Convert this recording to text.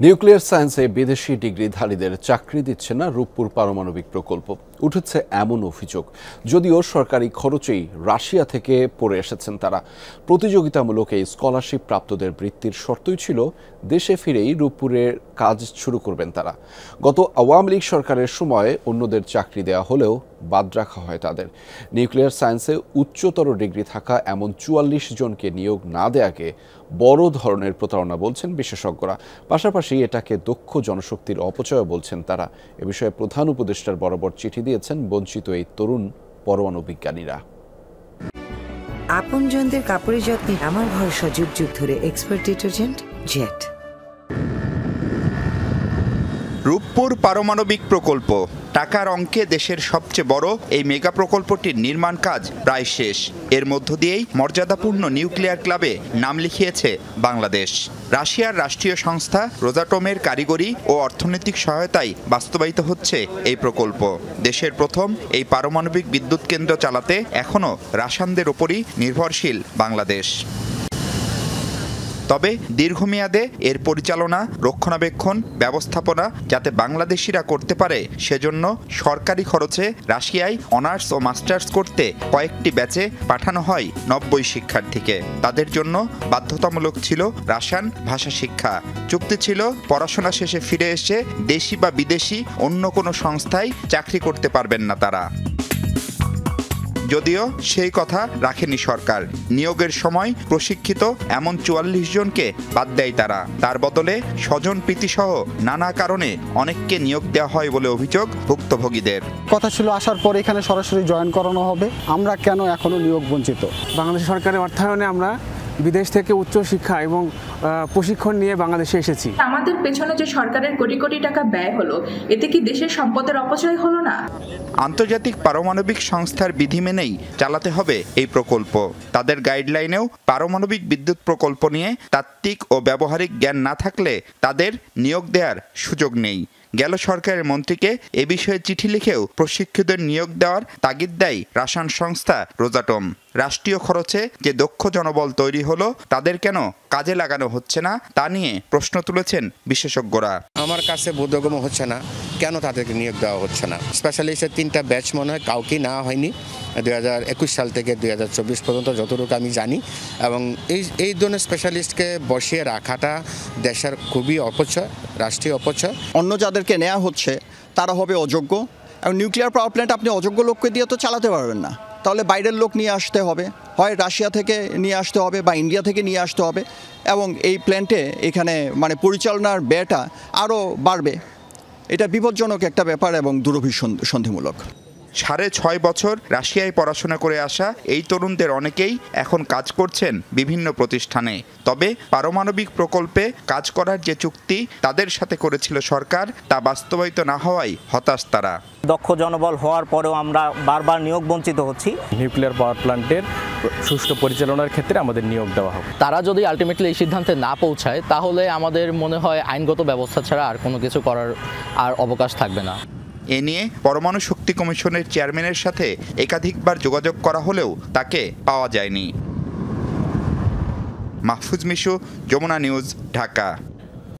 Nuclear সায়েন্সে বিদেশি ডিগ্রিধারীদের চাকরি দিচ্ছে না রূপপুর পারমাণবিক প্রকল্প। উঠেছে এমন অভিযোগ, যদিও সরকারি খরচেই রাশিয়া থেকে পড়ে এসেছেন তারা। প্রতিযোগিতামূলক এই স্কলারশিপ প্রাপ্তদের বৃত্তির শর্তই ছিল দেশে ফিরেই রূপপুরের কাজ শুরু করবেন তারা। গত আওয়ামী লীগ সরকারের সময় অন্যদের চাকরি দেওয়া হলেও বাদ রাখা হয় তাদের। নিউক্লিয়ার সায়েন্সে উচ্চতর ডিগ্রি থাকা এমন ৪৪ জনকে নিয়োগ না দেয়াকে বড় ধরনের প্রতারণা বলছেন বিশেষজ্ঞরা। পাশাপাশি এটাকে দক্ষ জনশক্তির অপচয় বলছেন তারা। এ বিষয়ে প্রধান উপদেষ্টার বরাবর চিঠি দিয়েছেন বঞ্চিত এই তরুণ পরমাণু বিজ্ঞানীরা। আপনজনদের কাপড়ের যত্নে আমার ভরসা যুগ যুগ ধরে এক্সপার্ট ডিটারজেন্ট জেট। রূপপুর পারমাণবিক প্রকল্প টাকার অঙ্কে দেশের সবচেয়ে বড় এই মেগা প্রকল্পটির নির্মাণ কাজ প্রায় শেষ। এর মধ্য দিয়েই মর্যাদাপূর্ণ নিউক্লিয়ার ক্লাবে নাম লিখিয়েছে বাংলাদেশ। রাশিয়ার রাষ্ট্রীয় সংস্থা রোজাটমের কারিগরি ও অর্থনৈতিক সহায়তায় বাস্তবায়িত হচ্ছে এই প্রকল্প। দেশের প্রথম এই পারমাণবিক বিদ্যুৎ কেন্দ্র চালাতে এখনও রাশিয়ানদের ওপরই নির্ভরশীল বাংলাদেশ। তবে দীর্ঘমেয়াদে এর পরিচালনা, রক্ষণাবেক্ষণ, ব্যবস্থাপনা যাতে বাংলাদেশিরা করতে পারে সেজন্য সরকারি খরচে রাশিয়ায় অনার্স ও মাস্টার্স করতে কয়েকটি ব্যাচে পাঠানো হয় ৯০ শিক্ষার্থীকে। তাদের জন্য বাধ্যতামূলক ছিল রাশিয়ান ভাষা শিক্ষা। চুক্তি ছিল পড়াশোনা শেষে ফিরে এসে দেশি বা বিদেশি অন্য কোনো সংস্থায় চাকরি করতে পারবেন না তারা। যদিও সেই কথা রাখেনি সরকার। নিয়োগের সময় প্রশিক্ষিত এমন ৪৪ জনকে বাদ দেয় তারা। তার বদলে স্বজন প্রীতিসহ নানা কারণে অনেককে নিয়োগ দেওয়া হয় বলে অভিযোগ ভুক্তভোগীদের। কথা ছিল আসার পর এখানে সরাসরি জয়েন করানো হবে, আমরা কেন এখনো নিয়োগ বঞ্চিত? বাংলাদেশ সরকারের অর্থায়নে আমরা বিদেশ থেকে উচ্চ শিক্ষা এবং প্রশিক্ষণ নিয়ে বাংলাদেশে এসেছি। আমাদের পেছনে যে সরকারের কোটি কোটি টাকা ব্যয় হলো, এতে কি দেশের সম্পদের অপচয় হলো না? আন্তর্জাতিক পারমাণবিক সংস্থার বিধি মেনেই চালাতে হবে এই প্রকল্প। তাদের গাইডলাইনেও পারমাণবিক বিদ্যুৎ প্রকল্প নিয়ে তাত্ত্বিক ও ব্যবহারিক জ্ঞান না থাকলে তাদের নিয়োগ দেওয়ার সুযোগ নেই। গেল সরকারের মন্ত্রীকে এ বিষয়ে চিঠি লিখেও প্রশিক্ষিতদের নিয়োগ দেওয়ার তাগিদ দেয় রাসায়ন সংস্থা রোজাটম। রাষ্ট্রীয় খরচে যে দক্ষ জনবল তৈরি হলো তাদের কেন কাজে লাগানো হচ্ছে না তা নিয়ে প্রশ্ন তুলেছেন বিশেষজ্ঞরা। আমার কাছে বোধগম্য হচ্ছে না কেন তাদেরকে নিয়োগ দেওয়া হচ্ছে না। স্পেশালিস্টের 3টা ব্যাচ মনে হয় কাউকে নেওয়া হয়নি 2021 সাল থেকে 2024 পর্যন্ত যতটুকু আমি জানি। এবং এই ধরনের স্পেশালিস্টকে বসিয়ে রাখাটা দেশের খুবই অপচয়, রাষ্ট্রীয় অপচয়। অন্য যাদেরকে নেওয়া হচ্ছে তারা হবে অযোগ্য। এবং নিউক্লিয়ার পাওয়ার প্ল্যান্ট আপনি অযোগ্য লোককে দিয়ে তো চালাতে পারবেন না, তাহলে বাইরের লোক নিয়ে আসতে হবে, হয় রাশিয়া থেকে নিয়ে আসতে হবে বা ইন্ডিয়া থেকে নিয়ে আসতে হবে। এবং এই প্ল্যান্টে এখানে পরিচালনার ব্যয়টা আরও বাড়বে। এটা বিপজ্জনক একটা ব্যাপার এবং দুরভিসন্ধিমূলক। 6.5 বছর রাশিয়ায় পড়াশোনা করে আসা এই তরুণদের অনেকেই এখন কাজ করছেন বিভিন্ন প্রতিষ্ঠানে। তবে পারমাণবিক প্রকল্পে কাজ করার যে চুক্তি তাদের সাথে করেছিল সরকার, তা বাস্তবায়িত না হওয়ায় হতাশ তারা। দক্ষ জনবল হওয়ার পরেও আমরা বারবার নিয়োগ বঞ্চিত হচ্ছি। নিউক্লিয়ার পাওয়ার প্ল্যান্টের সুষ্ঠু পরিচালনার ক্ষেত্রে আমাদের নিয়োগ দেওয়া হবে। তারা যদি আলটিমেটলি এই সিদ্ধান্তে না পৌঁছায় তাহলে আমাদের মনে হয় আইনগত ব্যবস্থা ছাড়া আর কোনো কিছু করার আর অবকাশ থাকবে না। এ নিয়ে পরমাণু শক্তি কমিশনের চেয়ারম্যানের সাথে একাধিকবার যোগাযোগ করা হলেও তাকে পাওয়া যায়নি। মাহফুজ মিশু, যমুনা নিউজ, ঢাকা।